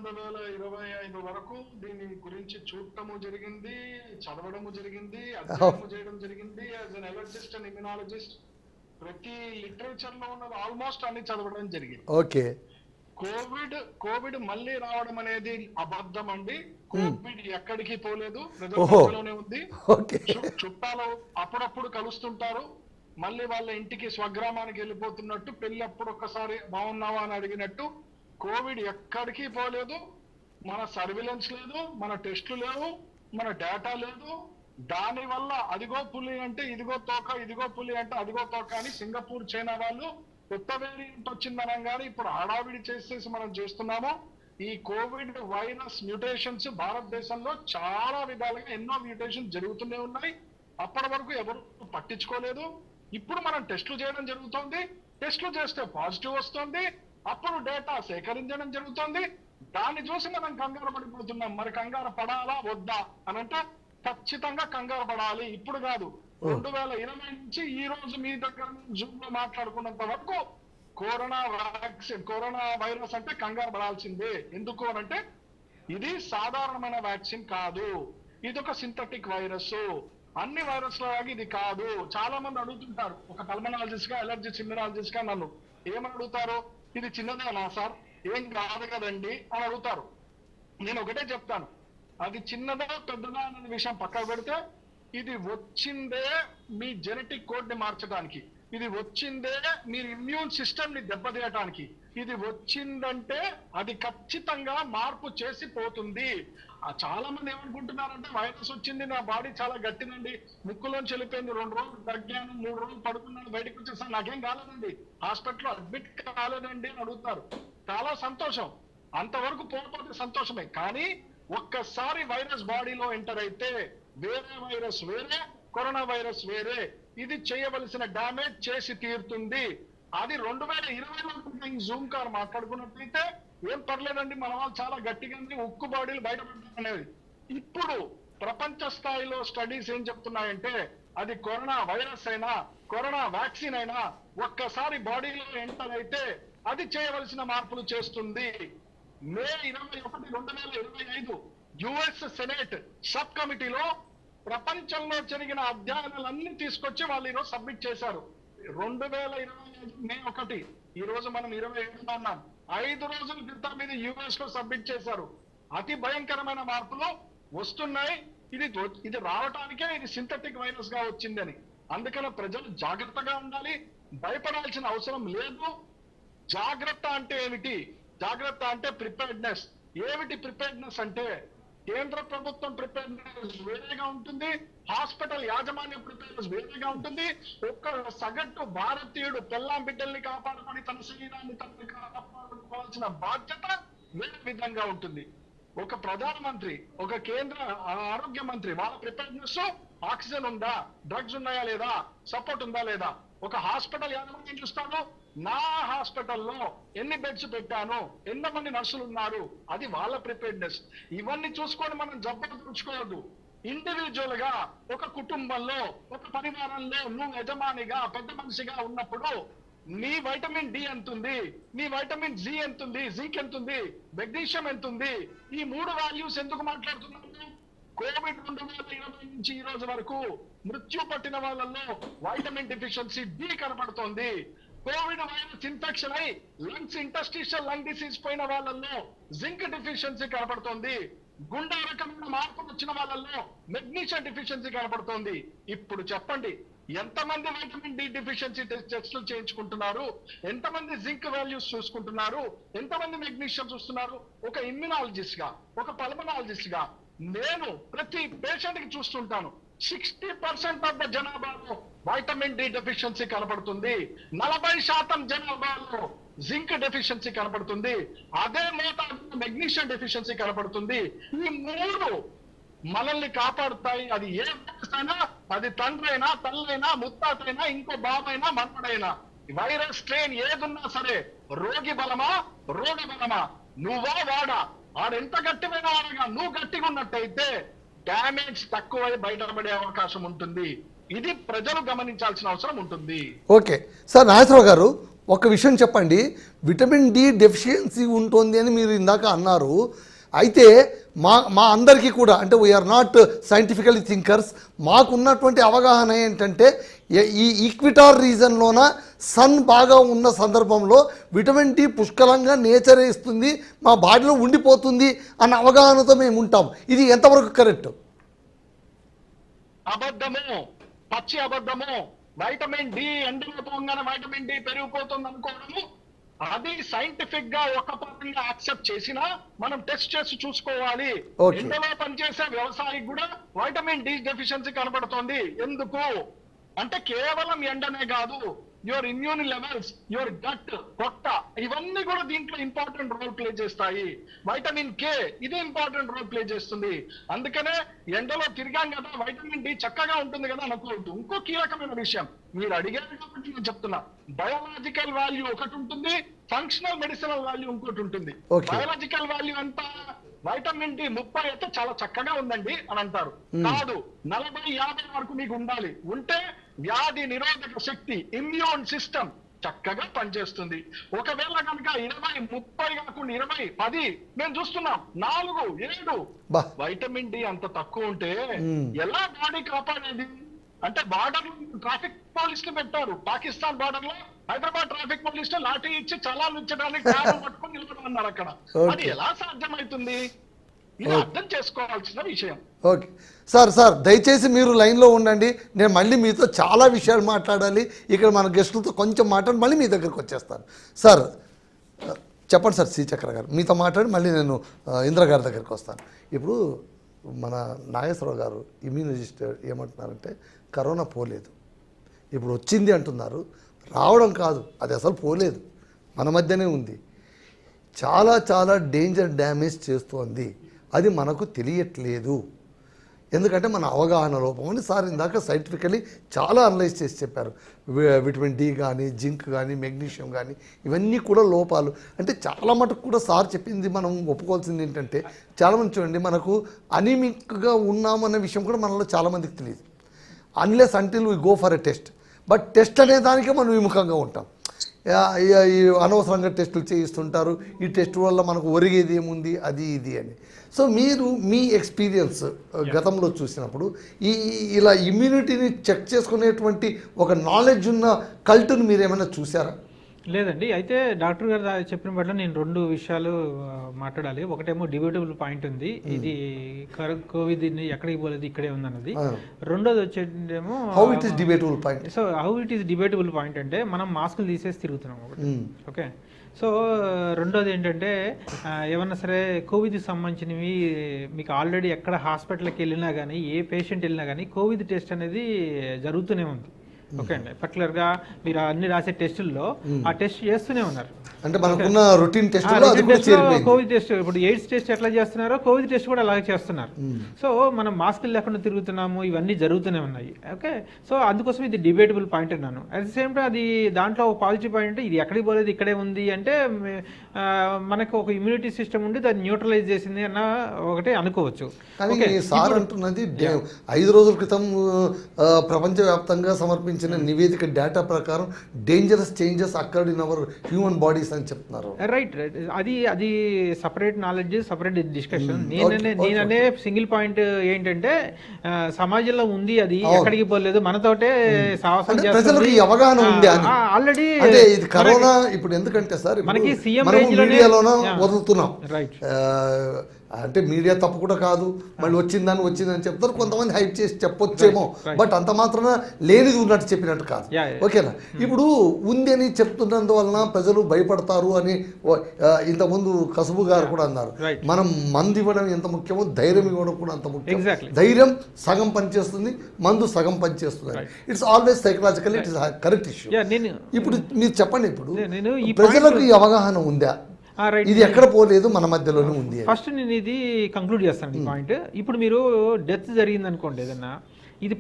2025 వరకు దీని గురించి చూడటము జరిగింది, చదవడము జరిగింది, అధ్యయనము చేయడం జరిగింది. యాజ్ అన్ ఎలర్జిస్ట్ అండ్ ఇమ్యునాలజిస్ట్ ప్రతి లిటరేచర్ లో ఉన్నది ఆల్మోస్ట్ అన్ని చదవడం జరిగింది. ఓకే. కోవిడ్ మళ్ళీ రావడం అనేది అబద్ధం అండి. కోవిడ్ ఎక్కడికి పోలేదు, ప్రజల్లోనే ఉంది. చుట్టాలు అప్పుడప్పుడు కలుస్తుంటారు, మళ్ళీ వాళ్ళ ఇంటికి స్వగ్రామానికి వెళ్ళిపోతున్నట్టు, పెళ్లి అప్పుడు ఒక్కసారి బాగున్నావా అని అడిగినట్టు. కోవిడ్ ఎక్కడికి పోలేదు. మన సర్విలెన్స్ లేదు, మన టెస్టులు లేవు, మన డేటా లేదు. దాని వల్ల అదిగో పులి అంటే ఇదిగో తోక, ఇదిగో పులి అంటే అదిగో తోక అని సింగపూర్, చైనా వాళ్ళు కొత్త వేరియంట్ వచ్చిందనగానే ఇప్పుడు హడావిడి చేసేసి మనం చేస్తున్నాము. ఈ కోవిడ్ వైరస్ మ్యూటేషన్స్ భారతదేశంలో చాలా విధాలుగా ఎన్నో మ్యూటేషన్స్ జరుగుతూనే ఉన్నాయి. అప్పటి వరకు ఎవరు పట్టించుకోలేదు. ఇప్పుడు మనం టెస్టులు చేయడం జరుగుతోంది. టెస్టులు చేస్తే పాజిటివ్ వస్తుంది. అప్పుడు డేటా సేకరించడం జరుగుతుంది. దాన్ని చూసి మనం కంగారు పడిపోతున్నాం. మరి కంగారు పడాలా వద్దా అని అంటే ఖచ్చితంగా కంగారు పడాలి. ఇప్పుడు కాదు, 2020 నుంచి ఈ రోజు మీ దగ్గర జూమ్ లో మాట్లాడుకున్నంత వరకు కరోనా వైరస్ అంటే కంగారు పడాల్సిందే. ఎందుకు అనంటే ఇది సాధారణమైన వ్యాక్సిన్ కాదు, ఇది ఒక సింథటిక్ వైరస్. అన్ని వైరస్ లాగా ఇది కాదు. చాలా మంది అడుగుతుంటారు, ఒక పల్మనాలజిస్ట్ గా, ఎలర్జిస్ట్, ఇమ్యునాలజిస్ట్ గా నన్ను ఏమని అడుగుతారు, ఇది చిన్నదేనా సార్, ఏం కాదు కదండి అని అడుగుతారు. నేను ఒకటే చెప్తాను, అది చిన్నదా పెద్దదా అనే విషయం పక్కకు పెడితే, ఇది వచ్చిందే మీ జెనెటిక్ కోడ్ ని మార్చడానికి, ఇది వచ్చిందే మీరు ఇమ్యూన్ సిస్టమ్ ని దెబ్బతీయటానికి. ఇది వచ్చిందంటే అది ఖచ్చితంగా మార్పు చేసి పోతుంది. చాలా మంది ఏమనుకుంటున్నారంటే వైరస్ వచ్చింది, నా బాడీ చాలా గట్టిదండి, ముక్కులోంచి వెళ్ళిపోయింది, 2 రోజులు తగ్గాను, 3 రోజులు పడుకున్నాను, బయటకు వచ్చేసాను, నాకేం కాలేదండి, హాస్పిటల్లో అడ్మిట్ కాలేదండి అని అడుగుతారు. చాలా సంతోషం, అంతవరకు పోకపోతే సంతోషమే. కానీ ఒక్కసారి వైరస్ బాడీలో ఎంటర్ అయితే వేరే వైరస్ వేరే, కరోనా వైరస్ వేరే, ఇది చేయవలసిన డ్యామేజ్ చేసి తీరుతుంది. అది 2020లో జూమ్ కార్ మాట్లాడుకున్నట్లయితే ఏం పర్లేదండి, మన వాళ్ళు చాలా గట్టిగా ఉక్కు బాడీలు బయటపడతారనేది. ఇప్పుడు ప్రపంచ స్థాయిలో స్టడీస్ ఏం చెప్తున్నాయంటే, అది కరోనా వైరస్ అయినా కరోనా వ్యాక్సిన్ అయినా ఒక్కసారి బాడీలో ఎంటర్ అయితే అది చేయవలసిన మార్పులు చేస్తుంది. మే 21, 2025 యుఎస్ సెనేట్ సబ్ కమిటీలో ప్రపంచంలో జరిగిన అధ్యయనాలన్నీ తీసుకొచ్చి వాళ్ళు ఈరోజు సబ్మిట్ చేశారు. 2025 మే 1, ఈ రోజు మనం 27 అన్నాం, 5 రోజుల క్రితం ఇది యుఎస్ లో సబ్మిట్ చేశారు. అతి భయంకరమైన మార్పులు వస్తున్నాయి. ఇది రావటానికే ఇది సింథటిక్ వైరస్ గా వచ్చిందని. అందుకని ప్రజలు జాగ్రత్తగా ఉండాలి, భయపడాల్సిన అవసరం లేదు. జాగ్రత్త అంటే ఏమిటి? జాగ్రత్త అంటే ప్రిపేర్డ్నెస్. ఏమిటి ప్రిపేర్డ్నెస్ అంటే, కేంద్ర ప్రభుత్వం ప్రిపేర్డ్నెస్ వేరేగా ఉంటుంది, హాస్పిటల్ యాజమాన్య ప్రిపేర్డ్నెస్ వేరేగా ఉంటుంది. ఒక్క సగటు భారతీయుడు పెళ్ళాం బిడ్డల్ని కాపాడుకొని తన శరీరాన్ని తనని కాపాడుకోవాల్సిన బాధ్యత వేరే విధంగా ఉంటుంది. ఒక ప్రధానమంత్రి, ఒక కేంద్ర ఆరోగ్య మంత్రి, వాళ్ళ ప్రిపేర్డ్నెస్ ఆక్సిజన్ ఉందా, డ్రగ్స్ ఉన్నాయా లేదా, సపోర్ట్ ఉందా లేదా. ఒక హాస్పిటల్ యాజమాన్యం చూస్తాను, నా హాస్పిటల్లో ఎన్ని బెడ్స్ పెట్టాను, ఎంతమంది నర్సులు ఉన్నారు, అది వాళ్ళ ప్రిపేర్డ్నెస్. ఇవన్నీ చూసుకొని మనం జబ్బులు తెచ్చుకోవద్దు. ఇండివిజువల్ గా ఒక కుటుంబంలో, ఒక పరివారంలో నువ్వు యజమానిగా, పెద్ద మనిషిగా ఉన్నప్పుడు నీ వైటమిన్ డి ఎంత ఉంది, నీ వైటమిన్ జి ఎంత ఉంది, జింక్ ఎంత ఉంది, మెగ్నీషియం ఎంత ఉంది, ఈ 3 వాల్యూస్ ఎందుకు మాట్లాడుతున్నాము? కోవిడ్ 2020 నుంచి ఈ రోజు వరకు మృత్యు పట్టిన వాళ్ళల్లో వైటమిన్ డెఫిషియన్సీ డి కనపడుతోంది. కోవిడ్ వైరస్ ఇన్ఫెక్షన్ అయి లంగ్స్, ఇంటర్స్టిషియల్ లంగ్ డిసీజ్ పోయిన వాళ్ళల్లో జింక్ డెఫిషియన్సీ కనపడుతోంది. గుండె రకమైన మార్పులు వచ్చిన వాళ్ళల్లో మెగ్నీషియం డెఫిషియన్సీ కనపడుతోంది. ఇప్పుడు చెప్పండి, ఎంతమంది వైటమిన్ డి డెఫిషియన్సీ టెస్టులు చేయించుకుంటున్నారు, ఎంతమంది జింక్ వాల్యూస్ చూసుకుంటున్నారు, ఎంతమంది మెగ్నీషియం చూస్తున్నారు? ఒక ఇమ్యునాలజిస్ట్ గా, ఒక పల్మనాలజిస్ట్ గా నేను ప్రతి పేషెంట్ కి చూస్తుంటాను, 60% ఆఫ్ ద జనాభాలో వైటమిన్ డి డెఫిషియన్సీ కనపడుతుంది, 40% జనాభాలో జింక్ డెఫిషియన్సీ కనపడుతుంది, అదే మోతాదులో మెగ్నీషియం డెఫిషియన్సీ కనపడుతుంది. ఈ 3 మనల్ని కాపాడుతాయి. అది ఏ అయినా, అది తండ్రి అయినా, తల్లైనా, ముత్తాతైనా, ఇంకో బాబైనా, మనవడైనా, వైరస్ స్ట్రెయిన్ ఏదున్నా సరే, రోగి బలమా, రోగి బలమా, నువ్వా వాడా, ఆడెంత గట్టిమైన వాడగా నువ్వు గట్టిగా ఉన్నట్టయితే డ్యామేజ్ తక్కువై బయటపడే అవకాశం ఉంటుంది. ఇది ప్రజలు గమనించాల్సిన అవసరం ఉంటుంది. ఓకే సార్, నాగేశ్వరరావు గారు, ఒక విషయం చెప్పండి, విటమిన్ డి డెఫిషియన్సీ ఉంటుంది అని మీరు ఇందాక అన్నారు. అయితే మా అందరికీ కూడా, అంటే వీఆర్ నాట్ సైంటిఫికలీ థింకర్స్, మాకున్నటువంటి అవగాహన ఏంటంటే ఈ ఈక్విటార్ రీజన్లోన సన్ బాగా ఉన్న సందర్భంలో విటమిన్ డి పుష్కలంగా నేచర్ ఇస్తుంది, మా బాడీలో ఉండిపోతుంది అన్న అవగాహనతో మేము ఉంటాం. ఇది ఎంతవరకు కరెక్ట్? అబద్ధము, పచ్చి అబద్ధము. వైటమిన్ డి ఎండలో పోగానే వైటమిన్ డి పెరిగిపోతుంది అనుకోవడము, అది సైంటిఫిక్ గా ఒక పరంగా యాక్సెప్ట్ చేసినా మనం టెస్ట్ చేసి చూసుకోవాలి. ఎండలో పనిచేసే వ్యవసాయికి కూడా వైటమిన్ డి డెఫిషియన్సీ కనబడుతోంది. ఎందుకు అంటే కేవలం ఎండనే కాదు, your immune levels, your gut, పొట్ట, ఇవన్నీ కూడా దీంట్లో ఇంపార్టెంట్ రోల్ ప్లే చేస్తాయి. వైటమిన్ కే ఇది ఇంపార్టెంట్ రోల్ ప్లే చేస్తుంది. అందుకనే ఎండలో తిరిగాం కదా, వైటమిన్ డి చక్కగా ఉంటుంది కదా అనుకోవద్దు. ఇంకో కీలకమైన విషయం మీరు అడిగారు కాబట్టి నేను చెప్తున్నా, బయోలాజికల్ వాల్యూ ఒకటి ఉంటుంది, ఫంక్షనల్ మెడిసినల్ వాల్యూ ఇంకోటి ఉంటుంది. బయోలాజికల్ వాల్యూ ఎంత? వైటమిన్ డి 30 అయితే చాలా చక్కగా ఉందండి అని అంటారు. కాదు, 40-50 వరకు మీకు ఉండాలి. ఉంటే వ్యాధి నిరోధక శక్తి, ఇమ్యూన్ సిస్టమ్ చక్కగా పనిచేస్తుంది. ఒకవేళ కనుక 20-30 కాకుండా 20-10 మేము చూస్తున్నాం, 4-7 వైటమిన్ డి అంత తక్కువ ఉంటే ఎలా బాడీ కాపాడేది? అంటే బార్డర్ ట్రాఫిక్ పోలీసులు పెట్టారు, పాకిస్తాన్ బార్డర్ లో హైదరాబాద్ ట్రాఫిక్ పోలీసులు లాఠీ ఇచ్చి చలాలు ఇచ్చడానికి కారు పట్టుకొని నిలబడమన్నారు అక్కడ. అది ఎలా సాధ్యమవుతుంది? ఇది అర్థం చేసుకోవాల్సిన విషయం. ఓకే సార్, దయచేసి మీరు లైన్లో ఉండండి. నేను మళ్ళీ మీతో చాలా విషయాలు మాట్లాడాలి. ఇక్కడ మన గెస్టులతో కొంచెం మాట్లాడి మళ్ళీ మీ దగ్గరకు వచ్చేస్తాను. సార్ చెప్పండి సార్, సి చక్ర గారు మీతో మాట్లాడి మళ్ళీ నేను ఇంద్ర గారి దగ్గరికి వస్తాను. ఇప్పుడు మన నాగేశ్వరరావు గారు ఇమ్యూనలిస్ట్ ఏమంటున్నారంటే కరోనా పోలేదు, ఇప్పుడు వచ్చింది అంటున్నారు. రావడం కాదు, అది అసలు పోలేదు, మన మధ్యనే ఉంది. చాలా చాలా డేంజర్ డ్యామేజ్ చేస్తోంది, అది మనకు తెలియట్లేదు. ఎందుకంటే మన అవగాహన లోపం అని సార్ ఇందాక సైంటిఫికలీ చాలా అనలైజ్ చేసి చెప్పారు. విటమిన్ డి కానీ, జింక్ కానీ, మెగ్నీషియం కానీ, ఇవన్నీ కూడా లోపాలు. అంటే చాలా మటుకు కూడా సార్ చెప్పింది మనం ఒప్పుకోవాల్సింది ఏంటంటే, చాలామంది చూడండి మనకు అనీమిక్గా ఉన్నామన్న విషయం కూడా మనలో చాలామందికి తెలియదు. Unless until we go for a test. But test అనే దానికే మనం విముఖంగా ఉంటాం. ఈ అనవసరంగా టెస్టులు చేయిస్తుంటారు, ఈ టెస్ట్ వల్ల మనకు ఒరిగేది ఏముంది, అది ఇది అని. సో మీరు మీ ఎక్స్పీరియన్స్ గతంలో చూసినప్పుడు ఇలా ఇమ్యూనిటీని చెక్ చేసుకునేటువంటి ఒక నాలెడ్జ్ ఉన్న కల్ట్ని మీరు ఏమైనా చూసారా? లేదండి. అయితే డాక్టర్ గారు చెప్పిన బట్ల నేను 2 విషయాలు మాట్లాడాలి. ఒకటేమో డిబేటబుల్ పాయింట్ ఉంది, ఇది కోవిడ్ ఎక్కడికి పోలేదు ఇక్కడే ఉంది అన్నది. రెండోది వచ్చేటేమో how it is debatable point. So how it is debatable point అంటే మనం మాస్కులు తీసేసి తిరుగుతున్నాం ఒకటి. ఓకే, సో రెండోది ఏంటంటే ఏమన్నా సరే కోవిడ్కి సంబంధించినవి మీకు ఆల్రెడీ ఎక్కడ హాస్పిటల్కి వెళ్ళినా కానీ, ఏ పేషెంట్ వెళ్ళినా కానీ కోవిడ్ టెస్ట్ అనేది జరుగుతూనే ఉంది. ఓకే అండి, పర్టికులర్గా మీరు అన్ని రాసే టెస్టుల్లో ఆ టెస్ట్ చేస్తూనే ఉన్నారు. అంటే మనకున్న రొటీన్ టెస్ట్ కోవిడ్ టెస్ట్, ఇప్పుడు ఎయిడ్స్ టెస్ట్ ఎట్లా చేస్తున్నారో కోవిడ్ టెస్ట్ కూడా అలాగే చేస్తున్నారు. సో మనం మాస్కులు లేకుండా తిరుగుతున్నాము, ఇవన్నీ జరుగుతూనే ఉన్నాయి. ఓకే, సో అందుకోసం ఇది డిబేటబుల్ పాయింట్ అన్నాను. అట్ ది సేమ్ టైం అది దాంట్లో ఒక పాజిటివ్ పాయింట్, ఇది ఎక్కడికి పోలేదు ఇక్కడే ఉంది అంటే మనకు ఒక ఇమ్యూనిటీ సిస్టమ్ ఉండి దాన్ని న్యూట్రలైజ్ చేసింది అన్న ఒకటే అనుకోవచ్చు. కానీ సార్ అంటున్నది 5 రోజుల క్రితం ప్రపంచవ్యాప్తంగా సమర్పించిన నివేదిక డేటా ప్రకారం dangerous changes occurred in our human bodies అని చెప్తున్నారు. రైట్, అది సపరేట్ నాలెడ్జ్, సపరేట్ డిస్కషన్. నేననే సింగిల్ పాయింట్ ఏంటంటే సమాజంలో ఉంది, అది ఎక్కడికి పోలేదు, మనతోటే సాహసం చేస్తుంది, అవగాహన ఉంది ఆల్రెడీ. ఇది కరోనా ఇప్పుడు ఎందుకంటే సార్ మనకి సీఎం మీడియాలోనే వదులుతున్నాం. రైట్, అంటే మీడియా తప్పు కూడా కాదు, మళ్ళీ వచ్చిందని చెప్తారు, కొంతమంది హైప్ చేసి చెప్పొచ్చేమో, బట్ అంత మాత్రాన లేనిది ఉన్నట్టు చెప్పినట్టు కాదు. ఓకేనా? ఇప్పుడు ఉంది అని చెప్తున్నందువలన ప్రజలు భయపడతారు అని ఇంతకుముందు కసుబు గారు కూడా అన్నారు. మనం మందు ఇవ్వడం ఎంత ముఖ్యమో ధైర్యం ఇవ్వడం కూడా అంత ముఖ్యం. ధైర్యం సగం పనిచేస్తుంది, మందు సగం పనిచేస్తుంది. It's always psychological, it is correct issue. ఇప్పుడు మీరు చెప్పండి, ఇప్పుడు ప్రజలకు ఈ అవగాహన ఉందా? ఇది ఎక్కడ పోలేదు, మన మధ్యలోనే ఉంది. ఫస్ట్ నేను ఇది కంక్లూడ్ చేస్తాను ఈ పాయింట్. ఇప్పుడు మీరు డెత్ జరిగింది అనుకోండి ఏదన్నా, ఇది